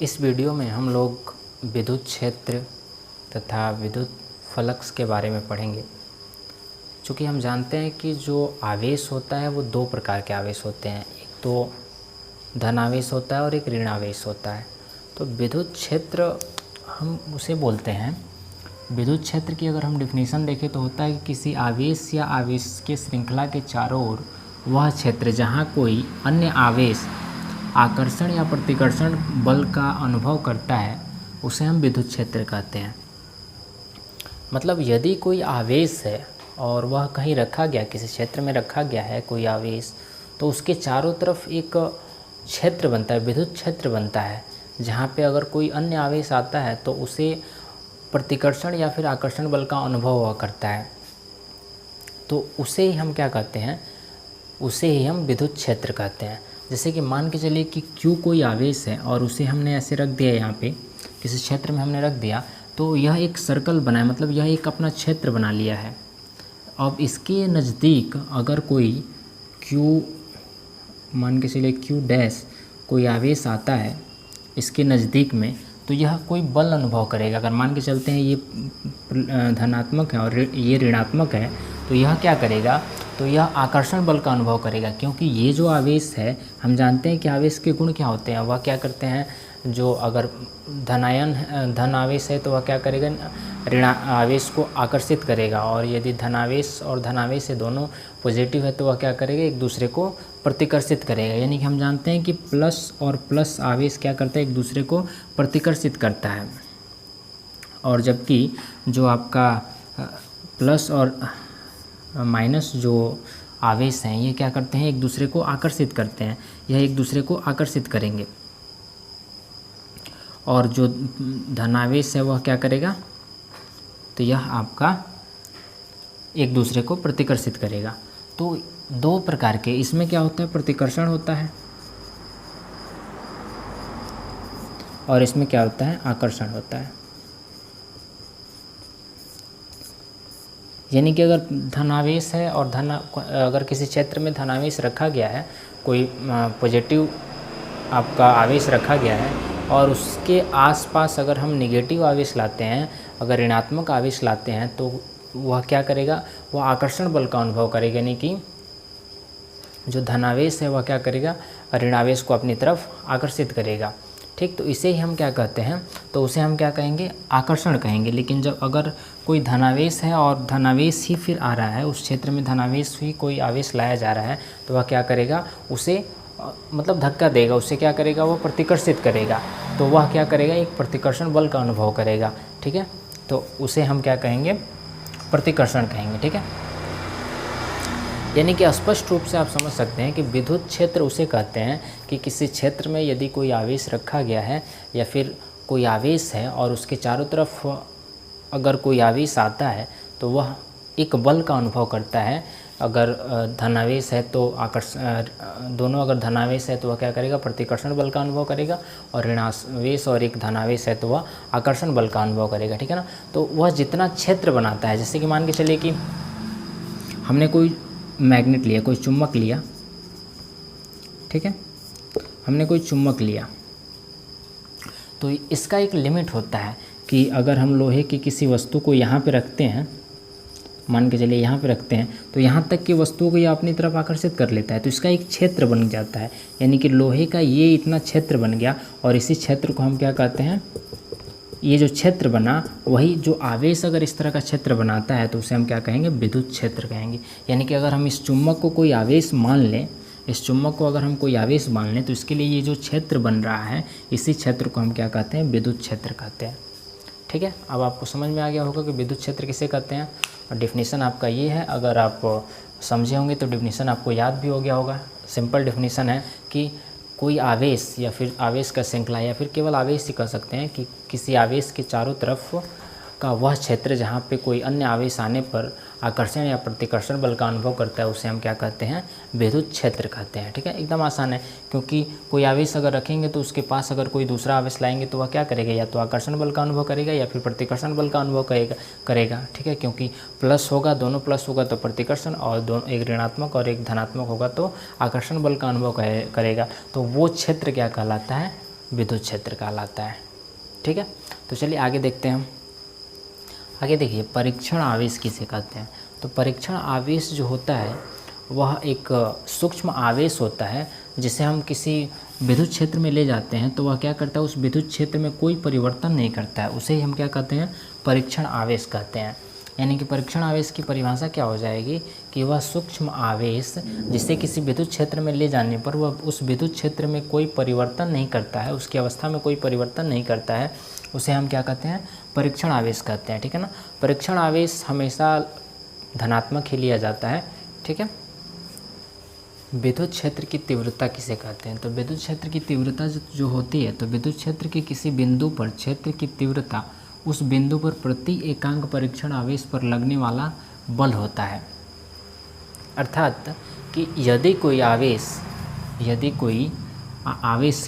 इस वीडियो में हम लोग विद्युत क्षेत्र तथा विद्युत फ्लक्स के बारे में पढ़ेंगे। चूँकि हम जानते हैं कि जो आवेश होता है वो दो प्रकार के आवेश होते हैं, एक तो धन आवेश होता है और एक ऋण आवेश होता है। तो विद्युत क्षेत्र हम उसे बोलते हैं। विद्युत क्षेत्र की अगर हम डिफिनीशन देखें तो होता है कि किसी आवेश या आवेश के श्रृंखला के चारों ओर वह क्षेत्र जहाँ कोई अन्य आवेश आकर्षण या प्रतिकर्षण बल का अनुभव करता है उसे हम विद्युत क्षेत्र कहते हैं। मतलब यदि कोई आवेश है और वह कहीं रखा गया, किसी क्षेत्र में रखा गया है कोई आवेश, तो उसके चारों तरफ एक क्षेत्र बनता है, विद्युत क्षेत्र बनता है, जहाँ पे अगर कोई अन्य आवेश आता है तो उसे प्रतिकर्षण या फिर आकर्षण बल का अनुभव हुआ करता है। तो उसे ही हम क्या कहते हैं, उसे ही हम विद्युत क्षेत्र कहते हैं। जैसे कि मान के चलिए कि Q कोई आवेश है और उसे हमने ऐसे रख दिया, यहाँ पे किसी क्षेत्र में हमने रख दिया, तो यह एक सर्कल बना है, मतलब यह एक अपना क्षेत्र बना लिया है। अब इसके नज़दीक अगर कोई Q, मान के चलिए Q डैश कोई आवेश आता है इसके नज़दीक में, तो यह कोई बल अनुभव करेगा। अगर मान के चलते हैं ये धनात्मक है और ये ऋणात्मक है, तो यह क्या करेगा, तो यह आकर्षण बल का अनुभव करेगा। क्योंकि ये जो आवेश है, हम जानते हैं कि आवेश के गुण क्या होते हैं, वह क्या करते हैं, जो अगर धन आवेश है तो वह क्या करेगा, ऋण आवेश को आकर्षित करेगा, और यदि धनावेश और धनावेश है दोनों पॉजिटिव है तो वह क्या करेगा, एक दूसरे को प्रतिकर्षित करेगा। यानी कि हम जानते हैं कि प्लस और प्लस आवेश क्या करता है, एक दूसरे को प्रतिकर्षित करता है, और जबकि जो आपका प्लस और माइनस जो आवेश हैं ये क्या करते हैं, एक दूसरे को आकर्षित करते हैं, यह एक दूसरे को आकर्षित करेंगे। और जो धनावेश है वह क्या करेगा, तो यह आपका एक दूसरे को प्रतिकर्षित करेगा। तो दो प्रकार के इसमें क्या होता है, प्रतिकर्षण होता है, और इसमें क्या होता है, आकर्षण होता है। यानी कि अगर धनावेश है और अगर किसी क्षेत्र में धनावेश रखा गया है, कोई पॉजिटिव आपका आवेश रखा गया है, और उसके आसपास अगर हम निगेटिव आवेश लाते हैं, अगर ऋणात्मक आवेश लाते हैं, तो वह क्या करेगा, वह आकर्षण बल का अनुभव करेगा। यानी कि जो धनावेश है वह क्या करेगा, ऋणावेश को अपनी तरफ आकर्षित करेगा। ठीक, तो इसे ही हम क्या कहते हैं, तो उसे हम क्या कहेंगे, आकर्षण कहेंगे। लेकिन जब अगर कोई धनावेश है और धनावेश ही फिर आ रहा है, उस क्षेत्र में धनावेश ही कोई आवेश लाया जा रहा है, तो वह क्या करेगा, उसे मतलब धक्का देगा, उससे क्या करेगा, वो प्रतिकर्षित करेगा। तो वह क्या करेगा, एक प्रतिकर्षण बल का अनुभव करेगा। ठीक है, तो उसे हम क्या कहेंगे, प्रतिकर्षण कहेंगे। ठीक है, यानी कि स्पष्ट रूप से आप समझ सकते हैं कि विद्युत क्षेत्र उसे कहते हैं कि किसी क्षेत्र में यदि कोई आवेश रखा गया है या फिर कोई आवेश है और उसके चारों तरफ अगर कोई आवेश आता है तो वह एक बल का अनुभव करता है। अगर धनावेश है तो दोनों अगर धनावेश है तो वह क्या करेगा, प्रतिकर्षण बल का अनुभव करेगा, और ऋणावेश और एक धनावेश है तो वह आकर्षण बल का अनुभव करेगा। ठीक है ना, तो वह जितना क्षेत्र बनाता है, जैसे कि मान के चलिए कि हमने कोई मैग्नेट लिया, कोई चुंबक लिया, ठीक है, हमने कोई चुंबक लिया, तो इसका एक लिमिट होता है कि अगर हम लोहे की किसी वस्तु को यहाँ पे रखते हैं, मान के चलिए यहाँ पे रखते हैं, तो यहाँ तक की वस्तुओं को ये अपनी तरफ आकर्षित कर लेता है, तो इसका एक क्षेत्र बन जाता है। यानी कि लोहे का ये इतना क्षेत्र बन गया, और इसी क्षेत्र को हम क्या कहते हैं, ये जो क्षेत्र बना, वही जो आवेश अगर इस तरह का क्षेत्र बनाता है तो उसे हम क्या कहेंगे, विद्युत क्षेत्र कहेंगे। यानी कि अगर हम इस चुंबक को कोई आवेश मान लें, इस चुंबक को अगर हम कोई आवेश मान लें, तो इसके लिए ये जो क्षेत्र बन रहा है, इसी क्षेत्र को हम क्या कहते हैं, विद्युत क्षेत्र कहते हैं। ठीक है, अब आपको समझ में आ गया होगा कि विद्युत क्षेत्र किसे कहते हैं, और डिफिनीसन आपका ये है। अगर आप समझे होंगे तो डिफिनीसन आपको याद भी हो गया होगा। सिंपल डिफिनीसन है कि कोई आवेश या फिर आवेश का श्रृंखला, या फिर केवल आवेश ही कह सकते हैं, कि किसी आवेश के चारों तरफ का वह क्षेत्र जहाँ पे कोई अन्य आवेश आने पर आकर्षण या प्रतिकर्षण बल का अनुभव करता है, उसे हम क्या कहते हैं, विद्युत क्षेत्र कहते हैं। ठीक है, एकदम आसान है, क्योंकि कोई आवेश अगर रखेंगे तो उसके पास अगर कोई दूसरा आवेश लाएंगे तो वह क्या करेगा, या तो आकर्षण बल का अनुभव करेगा या फिर प्रतिकर्षण बल का अनुभव करेगा। ठीक है, क्योंकि प्लस होगा, दोनों प्लस होगा तो प्रतिकर्षण, और दोनों एक ऋणात्मक और एक धनात्मक होगा तो आकर्षण बल का अनुभव करेगा। तो वो क्षेत्र क्या कहलाता है, विद्युत क्षेत्र कहलाता है। ठीक है, तो चलिए आगे देखते हैं हम। आगे देखिए परीक्षण आवेश किसे कहते हैं। तो परीक्षण आवेश जो होता है वह एक सूक्ष्म आवेश होता है जिसे हम किसी विद्युत क्षेत्र में ले जाते हैं, तो वह क्या करता है, उस विद्युत क्षेत्र में कोई परिवर्तन नहीं करता है, उसे ही हम क्या कहते हैं, परीक्षण आवेश कहते हैं। यानी कि परीक्षण आवेश की परिभाषा क्या हो जाएगी कि वह सूक्ष्म आवेश जिसे किसी विद्युत क्षेत्र में ले जाने पर वह उस विद्युत क्षेत्र में कोई परिवर्तन नहीं करता है, उसकी अवस्था में कोई परिवर्तन नहीं करता है, उसे हम क्या कहते हैं, परीक्षण आवेश कहते हैं। ठीक है ना, परीक्षण आवेश हमेशा धनात्मक ही लिया जाता है। ठीक है, विद्युत क्षेत्र की तीव्रता किसे कहते हैं। तो विद्युत क्षेत्र की तीव्रता जो होती है, तो विद्युत क्षेत्र के किसी बिंदु पर क्षेत्र की तीव्रता उस बिंदु पर प्रति एकांक परीक्षण आवेश पर लगने वाला बल होता है। अर्थात कि यदि कोई आवेश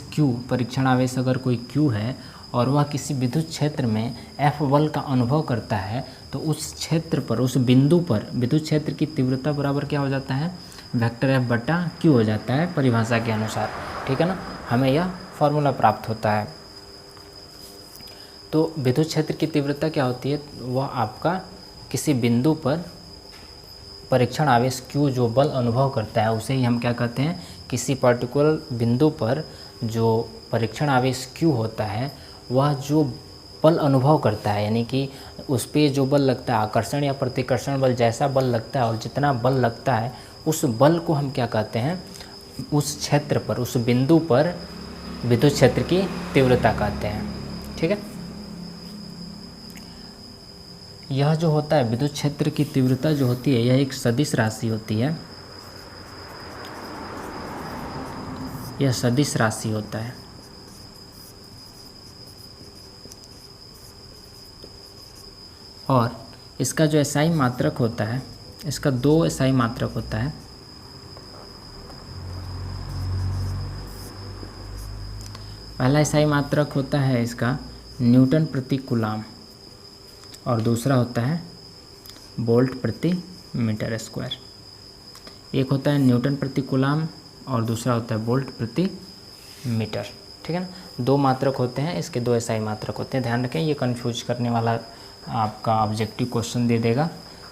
Q, परीक्षण आवेश अगर कोई Q है और वह किसी विद्युत क्षेत्र में F बल का अनुभव करता है, तो उस क्षेत्र पर, उस बिंदु पर विद्युत क्षेत्र की तीव्रता बराबर क्या हो जाता है, वेक्टर F बटा Q हो जाता है परिभाषा के अनुसार। ठीक है ना, हमें यह फॉर्मूला प्राप्त होता है। तो विद्युत क्षेत्र की तीव्रता क्या होती है, वह आपका किसी बिंदु पर परीक्षण आवेश Q जो बल अनुभव करता है उसे ही हम क्या कहते हैं, किसी पर्टिकुलर बिंदु पर जो परीक्षण आवेश Q होता है वह जो बल अनुभव करता है, यानी कि उस पर जो बल लगता है, आकर्षण या प्रतिकर्षण बल जैसा बल लगता है और जितना बल लगता है उस बल को हम क्या कहते हैं, उस क्षेत्र पर, उस बिंदु पर विद्युत क्षेत्र की तीव्रता कहते हैं। ठीक है, यह जो होता है विद्युत क्षेत्र की तीव्रता जो होती है यह एक सदिश राशि होती है, यह सदिश राशि होता है। और इसका जो एसआई मात्रक होता है, इसका 2 एसआई मात्रक होता है। पहला एसआई मात्रक होता है इसका न्यूटन प्रति कूलाम और दूसरा होता है वोल्ट प्रति मीटर स्क्वायर। एक होता है न्यूटन प्रति कूलाम और दूसरा होता है वोल्ट प्रति मीटर। ठीक है ना, 2 मात्रक होते हैं, इसके 2 एसआई मात्रक होते हैं। ध्यान रखें, ये कंफ्यूज करने वाला आपका ऑब्जेक्टिव क्वेश्चन दे देगा,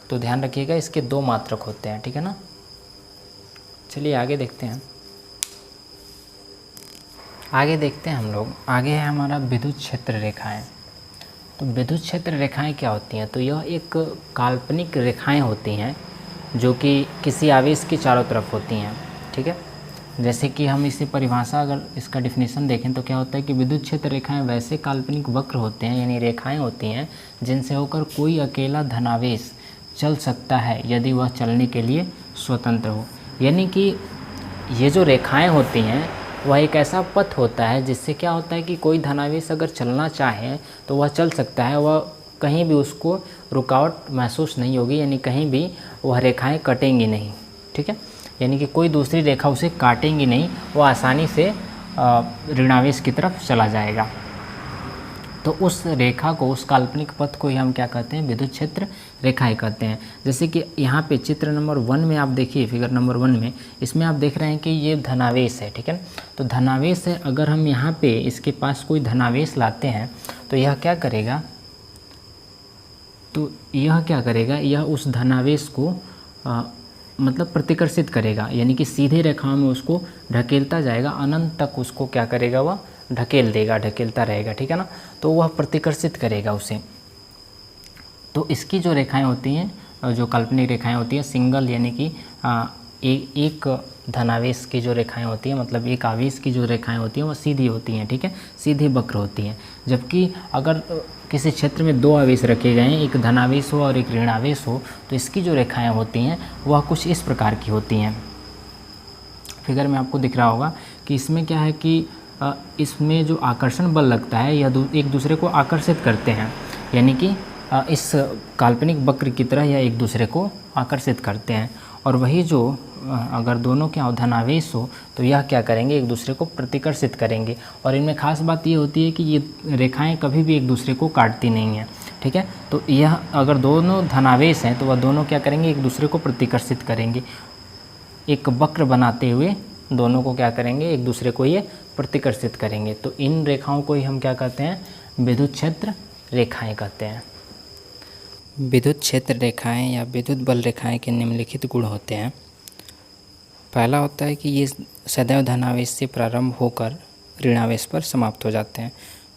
तो ध्यान रखिएगा, इसके 2 मात्रक होते हैं। ठीक है ना, चलिए आगे देखते हैं। आगे देखते हैं हम लोग, आगे है हमारा विद्युत क्षेत्र रेखाएं। तो विद्युत क्षेत्र रेखाएं क्या होती हैं, तो यह एक काल्पनिक रेखाएं होती हैं जो कि किसी आवेश के चारों तरफ होती हैं। ठीक है, जैसे कि हम इसी परिभाषा अगर इसका डिफिनीशन देखें तो क्या होता है कि विद्युत क्षेत्र रेखाएं वैसे काल्पनिक वक्र होते हैं, यानी रेखाएं होती हैं जिनसे होकर कोई अकेला धनावेश चल सकता है यदि वह चलने के लिए स्वतंत्र हो। यानी कि ये जो रेखाएं होती हैं वह एक ऐसा पथ होता है जिससे क्या होता है कि कोई धनावेश अगर चलना चाहे तो वह चल सकता है, वह कहीं भी उसको रुकावट महसूस नहीं होगी, यानी कहीं भी वह रेखाएं कटेंगी नहीं। ठीक है, यानी कि कोई दूसरी रेखा उसे काटेंगी नहीं, वह आसानी से ऋणावेश की तरफ चला जाएगा। तो उस रेखा को, उस काल्पनिक पथ को ही हम क्या कहते हैं, विद्युत क्षेत्र रेखाएं कहते हैं। जैसे कि यहाँ पे चित्र नंबर 1 में आप देखिए, फिगर नंबर 1 में, इसमें आप देख रहे हैं कि ये धनावेश है। ठीक है, तो धनावेश है, अगर हम यहाँ पे इसके पास कोई धनावेश लाते हैं तो यह क्या करेगा, तो यह क्या करेगा, यह उस धनावेश को मतलब प्रतिकर्षित करेगा, यानी कि सीधे रेखाओं में उसको ढकेलता जाएगा, अनंत तक उसको क्या करेगा, वह ढकेल देगा, ढकेलता रहेगा। ठीक है ना, तो वह प्रतिकर्षित करेगा उसे। तो इसकी जो रेखाएं होती हैं, जो काल्पनिक रेखाएं होती हैं, सिंगल यानी कि एक धनावेश की जो रेखाएं होती हैं, मतलब एक आवेश की जो रेखाएं होती हैं वो सीधी होती हैं। ठीक है, सीधी वक्र होती हैं। जबकि अगर किसी क्षेत्र में 2 आवेश रखे गए हैं, एक धनावेश हो और एक ऋणावेश हो, तो इसकी जो रेखाएं होती हैं वह कुछ इस प्रकार की होती हैं। फिगर में आपको दिख रहा होगा कि इसमें क्या है कि इसमें जो आकर्षण बल लगता है यह एक दूसरे को आकर्षित करते हैं, यानी कि इस काल्पनिक वक्र की तरह यह एक दूसरे को आकर्षित करते हैं। और वही जो अगर दोनों के धनावेश हो तो यह क्या करेंगे, एक दूसरे को प्रतिकर्षित करेंगे। और इनमें खास बात ये होती है कि ये रेखाएं कभी भी एक दूसरे को काटती नहीं हैं। ठीक है, तो यह अगर दोनों धनावेश हैं तो वह दोनों क्या करेंगे, एक दूसरे को प्रतिकर्षित करेंगे, एक वक्र बनाते हुए दोनों को क्या करेंगे, एक दूसरे को ये प्रतिकर्षित करेंगे। तो इन रेखाओं को ही हम क्या कहते हैं, विद्युत क्षेत्र रेखाएं कहते हैं। विद्युत क्षेत्र रेखाएं या विद्युत बल रेखाएं के निम्नलिखित गुण होते हैं। पहला होता है कि ये सदैव धनावेश से प्रारंभ होकर ऋणावेश पर समाप्त हो जाते हैं।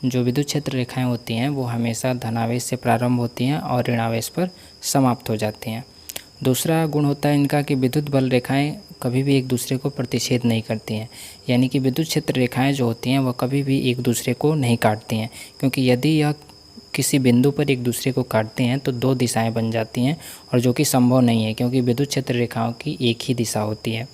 जो विद्युत क्षेत्र रेखाएं होती हैं वो हमेशा धनावेश से प्रारंभ होती हैं और ऋणावेश पर समाप्त हो जाती हैं। दूसरा गुण होता है इनका कि विद्युत बल रेखाएं कभी भी एक दूसरे को प्रतिच्छेद नहीं करती हैं, यानी कि विद्युत क्षेत्र रेखाएं जो होती हैं वह कभी भी एक दूसरे को नहीं काटती हैं, क्योंकि यदि यह किसी बिंदु पर एक दूसरे को काटते हैं तो दो दिशाएं बन जाती हैं, और जो कि संभव नहीं है क्योंकि विद्युत क्षेत्र रेखाओं की एक ही दिशा होती है।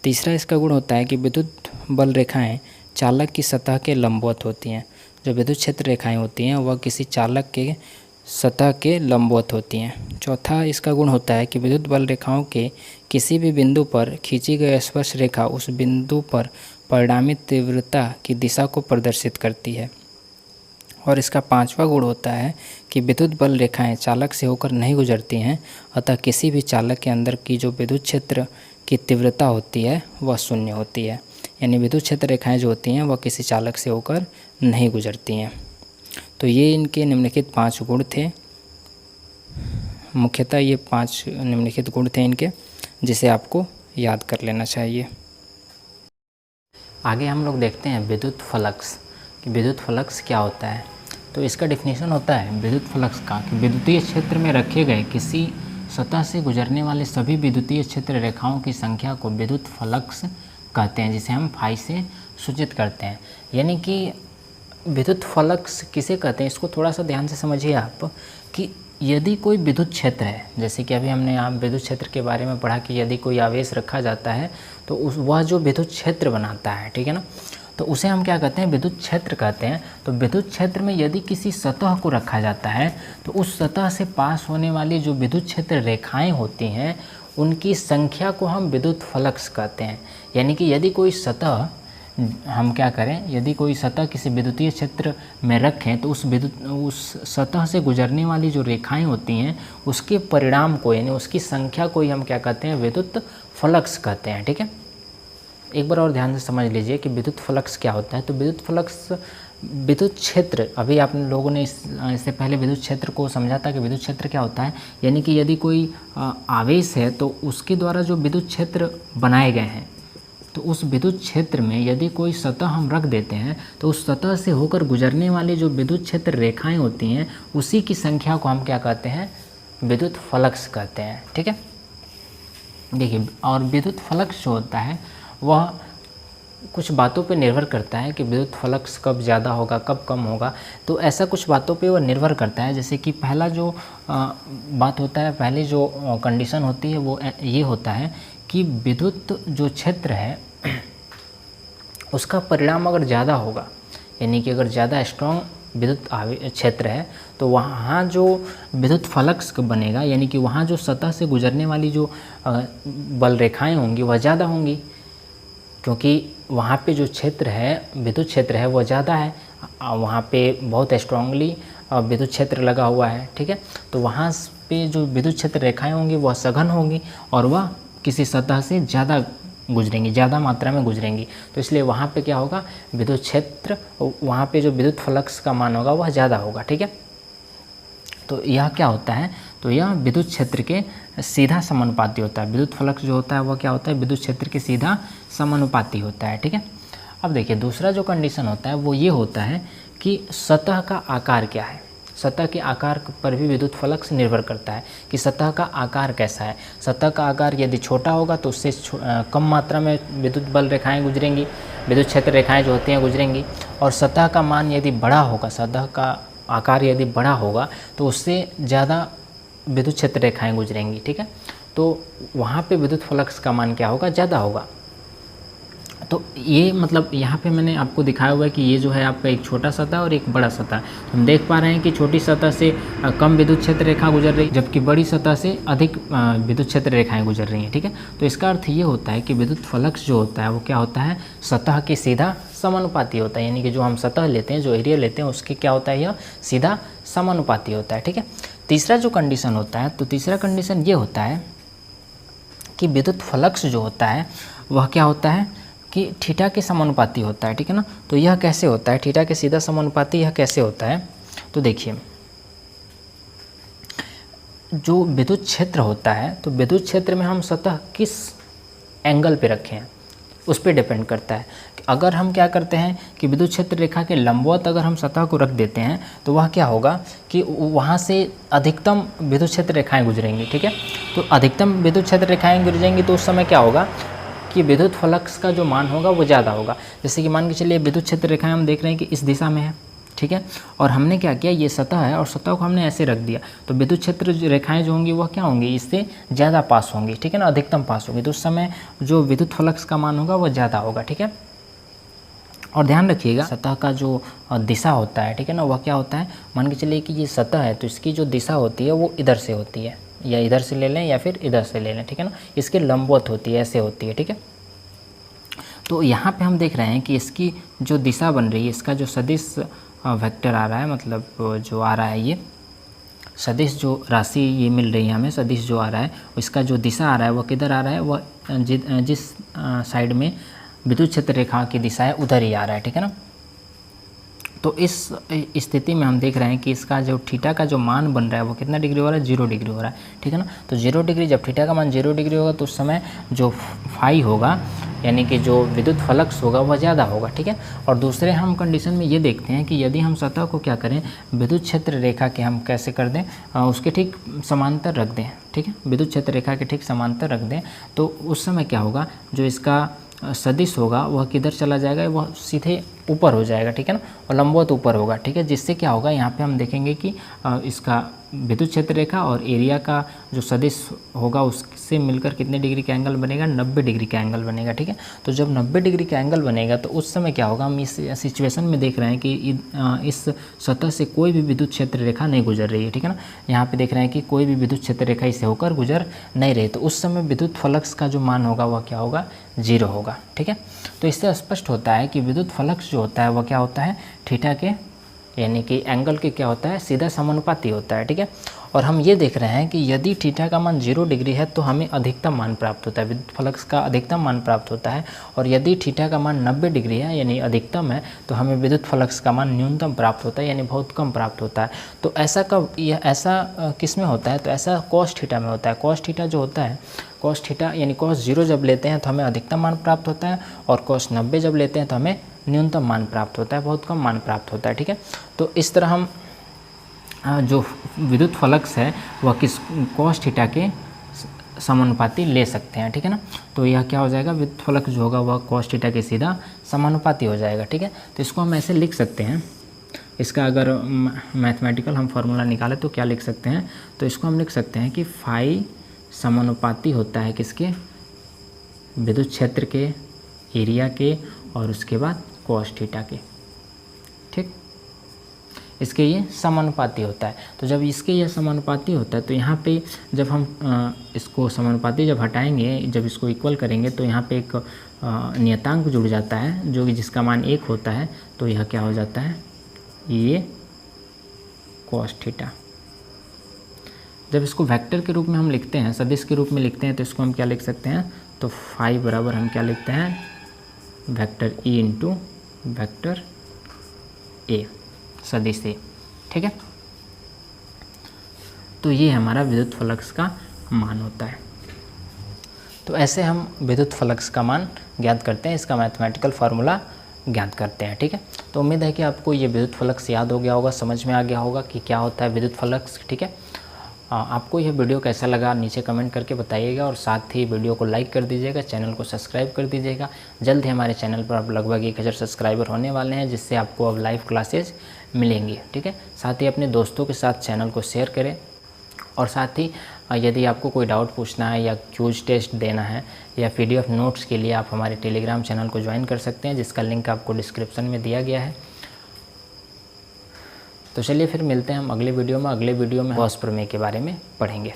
तीसरा इसका गुण होता है कि विद्युत बल रेखाएं चालक की सतह के लंबवत होती हैं। जो विद्युत क्षेत्र रेखाएं होती हैं वह किसी चालक के सतह के लंबवत होती हैं। चौथा इसका गुण होता है कि विद्युत बल रेखाओं के किसी भी बिंदु पर खींची गई स्पर्श रेखा उस बिंदु पर परिणामी तीव्रता की दिशा को प्रदर्शित करती है। और इसका पांचवा गुण होता है कि विद्युत बल रेखाएं चालक से होकर नहीं गुजरती हैं, अतः किसी भी चालक के अंदर की जो विद्युत क्षेत्र की तीव्रता होती है वह शून्य होती है। यानी विद्युत क्षेत्र रेखाएं जो होती हैं वह किसी चालक से होकर नहीं गुजरती हैं। तो ये इनके निम्नलिखित 5 गुण थे। मुख्यतः ये 5 निम्नलिखित गुण थे इनके, जिसे आपको याद कर लेना चाहिए। आगे हम लोग देखते हैं विद्युत फ्लक्स, कि विद्युत फ्लक्स क्या होता है। तो इसका डिफिनेशन होता है विद्युत फ्लक्स का कि विद्युतीय क्षेत्र में रखे गए किसी सतह से गुजरने वाले सभी विद्युतीय क्षेत्र रेखाओं की संख्या को विद्युत फ्लक्स कहते हैं, जिसे हम फाई से सूचित करते हैं। यानी कि विद्युत फ्लक्स किसे कहते हैं, इसको थोड़ा सा ध्यान से समझिए आप, कि यदि कोई विद्युत क्षेत्र है, जैसे कि अभी हमने आप विद्युत क्षेत्र के बारे में पढ़ा कि यदि कोई आवेश रखा जाता है तो वह जो विद्युत क्षेत्र बनाता है, ठीक है ना, तो उसे हम क्या कहते हैं, विद्युत क्षेत्र कहते हैं। तो विद्युत क्षेत्र में यदि किसी सतह को रखा जाता है तो उस सतह से पास होने वाली जो विद्युत क्षेत्र रेखाएं होती हैं उनकी संख्या को हम विद्युत फ्लक्स कहते हैं। यानी कि यदि कोई सतह हम क्या करें, यदि कोई सतह किसी विद्युतीय क्षेत्र में रखें तो उस सतह से गुजरने वाली जो रेखाएं होती हैं उसके परिणाम को, यानी उसकी संख्या को ही हम क्या कहते हैं, विद्युत फ्लक्स कहते हैं। ठीक है, एक बार और ध्यान से समझ लीजिए कि विद्युत फ्लक्स क्या होता है। तो विद्युत फ्लक्स विद्युत क्षेत्र, अभी आप लोगों ने इससे पहले विद्युत क्षेत्र को समझा था कि विद्युत क्षेत्र क्या होता है। यानी कि यदि कोई आवेश है तो उसके द्वारा जो विद्युत क्षेत्र बनाए गए हैं, तो उस विद्युत क्षेत्र में यदि कोई सतह हम रख देते हैं तो उस सतह से होकर गुजरने वाली जो विद्युत क्षेत्र रेखाएं होती हैं उसी की संख्या को हम क्या कहते हैं, विद्युत फ्लक्स कहते हैं। ठीक है, देखिए, और विद्युत फ्लक्स जो होता है वह कुछ बातों पे निर्भर करता है कि विद्युत फ्लक्स कब ज़्यादा होगा कब कम होगा। तो ऐसा कुछ बातों पे वह निर्भर करता है। जैसे कि पहला जो बात होता है, पहली जो कंडीशन होती है वो ये होता है कि विद्युत जो क्षेत्र है उसका परिणाम अगर ज़्यादा होगा, यानी कि अगर ज़्यादा स्ट्रॉन्ग विद्युत क्षेत्र है तो वहाँ जो विद्युत फ्लक्स बनेगा, यानी कि वहाँ जो सतह से गुजरने वाली जो बल रेखाएं होंगी वह ज़्यादा होंगी, क्योंकि वहाँ पे जो क्षेत्र है, विद्युत क्षेत्र है, वह ज़्यादा है, वहाँ पे बहुत स्ट्रांगली विद्युत क्षेत्र लगा हुआ है। ठीक है, तो वहाँ पे जो विद्युत क्षेत्र रेखाएं होंगी वह सघन होंगी और वह किसी सतह से ज़्यादा गुजरेंगी, ज़्यादा मात्रा में गुजरेंगी। तो इसलिए वहाँ पे क्या होगा, विद्युत क्षेत्र, वहाँ पे जो विद्युत फ्लक्स का मान होगा वह ज़्यादा होगा। ठीक है, तो यह क्या होता है, तो यह विद्युत क्षेत्र के सीधा समानुपाती होता है। विद्युत फ्लक्स जो होता है वह क्या होता है, विद्युत क्षेत्र के सीधा समानुपाती होता है। ठीक है, अब देखिए दूसरा जो कंडीशन होता है वो ये होता है कि सतह का आकार क्या है। सतह के आकार पर भी विद्युत फ्लक्स निर्भर करता है कि सतह का आकार कैसा है। सतह का आकार यदि छोटा होगा तो उससे कम मात्रा में विद्युत बल रेखाएं गुजरेंगी, विद्युत क्षेत्र रेखाएं जो होती हैं गुजरेंगी। और सतह का मान यदि बड़ा होगा, सतह का आकार यदि बड़ा होगा तो उससे ज़्यादा विद्युत क्षेत्र रेखाएं गुजरेंगी। ठीक है, तो वहाँ पे विद्युत फ्लक्स का मान क्या होगा, ज़्यादा होगा। तो ये मतलब यहाँ पे मैंने आपको दिखाया हुआ है कि ये जो है आपका एक छोटा सतह और एक बड़ा सतह। हम देख पा रहे हैं कि छोटी सतह से कम विद्युत क्षेत्र रेखा गुजर रही है, जबकि बड़ी सतह से अधिक विद्युत क्षेत्र रेखाएं गुजर रही हैं। ठीक है, तो इसका अर्थ ये होता है कि विद्युत फ्लक्स जो होता है वो क्या होता है, सतह के सीधा समानुपाती होता है। यानी कि जो हम सतह लेते हैं, जो एरिया लेते हैं, उसके क्या होता है, यह सीधा समानुपाती होता है। ठीक है, तीसरा जो कंडीशन होता है, तो तीसरा कंडीशन ये होता है कि विद्युत फ्लक्स जो होता है वह क्या होता है कि थीटा के समानुपाती होता है, ठीक है ना। तो यह कैसे होता है, थीटा के सीधा समानुपाती यह कैसे होता है, तो देखिए जो विद्युत क्षेत्र होता है, तो विद्युत क्षेत्र में हम सतह किस एंगल पे रखें हैं उस पर डिपेंड करता है। अगर हम क्या करते हैं कि विद्युत क्षेत्र रेखा के लंबवत अगर हम सतह को रख देते हैं तो वह क्या होगा कि वहाँ से अधिकतम विद्युत क्षेत्र रेखाएं गुजरेंगी, ठीक है। तो अधिकतम विद्युत क्षेत्र रेखाएं गुजरेंगी तो उस समय क्या होगा कि विद्युत फ्लक्स का जो मान होगा वो ज़्यादा होगा। जैसे कि मान के चलिए विद्युत क्षेत्र रेखाएं हम देख रहे हैं कि इस दिशा में है, ठीक है, और हमने क्या किया, ये सतह है और सतह को हमने ऐसे रख दिया, तो विद्युत क्षेत्र रेखाएं जो होंगी वह क्या होंगी, इससे ज़्यादा पास होंगी, ठीक है ना, अधिकतम पास होंगी। तो उस समय जो विद्युत फ्लक्स का मान होगा वह ज़्यादा होगा, ठीक है। और ध्यान रखिएगा सतह का जो दिशा होता है, ठीक है ना, वह क्या होता है, मान के चलिए कि ये सतह है तो इसकी जो दिशा होती है वो इधर से होती है, या इधर से ले लें या फिर इधर से ले लें, ठीक है ना, इसके लंबवत होती है, ऐसे होती है, ठीक है। तो यहाँ पे हम देख रहे हैं कि इसकी जो दिशा बन रही है, इसका जो सदिश वेक्टर आ रहा है, मतलब जो आ रहा है ये सदिश जो राशि ये मिल रही है हमें, सदिश जो आ रहा है इसका जो दिशा आ रहा है वह किधर आ रहा है, वह जिस साइड में विद्युत क्षेत्र रेखा की दिशा है उधर ही आ रहा है, ठीक है ना। तो इस स्थिति में हम देख रहे हैं कि इसका जो थीटा का जो मान बन रहा है वो कितना डिग्री हो रहा है, 0 डिग्री हो रहा है, ठीक है ना। तो 0 डिग्री, जब थीटा का मान 0 डिग्री होगा तो उस समय जो फाई होगा यानी कि जो विद्युत फ्लक्स होगा वह ज़्यादा होगा, ठीक है। और दूसरे हम कंडीशन में ये देखते हैं कि यदि हम सतह को क्या करें, विद्युत क्षेत्र रेखा के हम कैसे कर दें, उसके ठीक समांतर रख दें, ठीक है, विद्युत क्षेत्र रेखा के ठीक समांतर रख दें, तो उस समय क्या होगा, जो इसका सदिश होगा वह किधर चला जाएगा, वह सीधे ऊपर हो जाएगा, ठीक है ना, और लंबवत ऊपर होगा, ठीक है। जिससे क्या होगा, यहाँ पे हम देखेंगे कि इसका विद्युत क्षेत्र रेखा और एरिया का जो सदिश होगा उससे मिलकर कितने डिग्री का एंगल बनेगा, 90 डिग्री का एंगल बनेगा, ठीक है। तो जब 90 डिग्री का एंगल बनेगा तो उस समय क्या होगा, हम इस सिचुएशन में देख रहे हैं कि इस सतह से कोई भी विद्युत क्षेत्र रेखा नहीं गुजर रही है, ठीक है ना। यहाँ पे देख रहे हैं कि कोई भी विद्युत क्षेत्र रेखा इससे होकर गुजर नहीं रही, तो उस समय विद्युत फ्लक्स का जो मान होगा वह क्या होगा, 0 होगा, ठीक है। तो इससे स्पष्ट होता है कि विद्युत फ्लक्स जो होता है वह क्या होता है, थीटा के यानी कि एंगल के क्या होता है, सीधा समानुपाती होता है, ठीक है। और हम ये देख रहे हैं कि यदि थीटा का मान 0 डिग्री है तो हमें अधिकतम मान प्राप्त होता है, विद्युत फ्लक्स का अधिकतम मान प्राप्त होता है, और यदि थीटा का मान 90 डिग्री है यानी अधिकतम है तो हमें विद्युत फ्लक्स का मान न्यूनतम प्राप्त होता है यानी बहुत कम प्राप्त होता है। तो ऐसा कब, यह ऐसा किस में होता है, तो ऐसा कॉस थीटा में होता है। कॉस थीटा जो होता है, कॉस थीटा यानी कॉस 0 जब लेते हैं तो हमें अधिकतम मान प्राप्त होता है, और कॉस 90 जब लेते हैं तो हमें न्यूनतम मान प्राप्त होता है, बहुत कम मान प्राप्त होता है, ठीक है। तो इस तरह हम जो विद्युत फ्लक्स है वह किस कॉस थीटा के समानुपाती ले सकते हैं, ठीक है ना। तो यह क्या हो जाएगा, विद्युत फ्लक्स जो होगा वह कॉस थीटा के सीधा समानुपाती हो जाएगा, ठीक है। तो इसको हम ऐसे लिख सकते हैं, इसका अगर मैथमेटिकल हम फार्मूला निकालें तो क्या लिख सकते हैं, तो इसको हम लिख सकते हैं कि फाई समानुपाती होता है किसके, विद्युत क्षेत्र के, एरिया के, और उसके बाद कॉस थीटा के, ठीक, इसके ये समानुपाती होता है। तो जब इसके ये समानुपाती होता है तो यहाँ पे जब हम इसको समानुपाती जब हटाएंगे, जब इसको इक्वल करेंगे तो यहाँ पे एक नियतांक जुड़ जाता है जो कि जिसका मान 1 होता है, तो यह क्या हो जाता है, ये कॉस थीटा। जब इसको वेक्टर के रूप में हम लिखते हैं, सदिश के रूप में लिखते हैं, तो इसको हम क्या लिख सकते हैं, तो फाई बराबर हम क्या लिखते हैं, vector E into vector A, सदिश ए, ठीक है। तो ये हमारा विद्युत फ्लक्स का मान होता है। तो ऐसे हम विद्युत फ्लक्स का मान ज्ञात करते हैं, इसका मैथमेटिकल फार्मूला ज्ञात करते हैं, ठीक है। तो उम्मीद है कि आपको ये विद्युत फ्लक्स याद हो गया होगा, समझ में आ गया होगा कि क्या होता है विद्युत फ्लक्स, ठीक है। आपको यह वीडियो कैसा लगा नीचे कमेंट करके बताइएगा, और साथ ही वीडियो को लाइक कर दीजिएगा, चैनल को सब्सक्राइब कर दीजिएगा। जल्द ही हमारे चैनल पर अब लगभग 1000 सब्सक्राइबर होने वाले हैं, जिससे आपको अब लाइव क्लासेज मिलेंगी, ठीक है। साथ ही अपने दोस्तों के साथ चैनल को शेयर करें, और साथ ही यदि आपको कोई डाउट पूछना है या क्यूज टेस्ट देना है या PDF नोट्स के लिए आप हमारे टेलीग्राम चैनल को ज्वाइन कर सकते हैं, जिसका लिंक आपको डिस्क्रिप्शन में दिया गया है। तो चलिए फिर मिलते हैं हम अगले वीडियो में। अगले वीडियो में गॉस प्रमेय के बारे में पढ़ेंगे।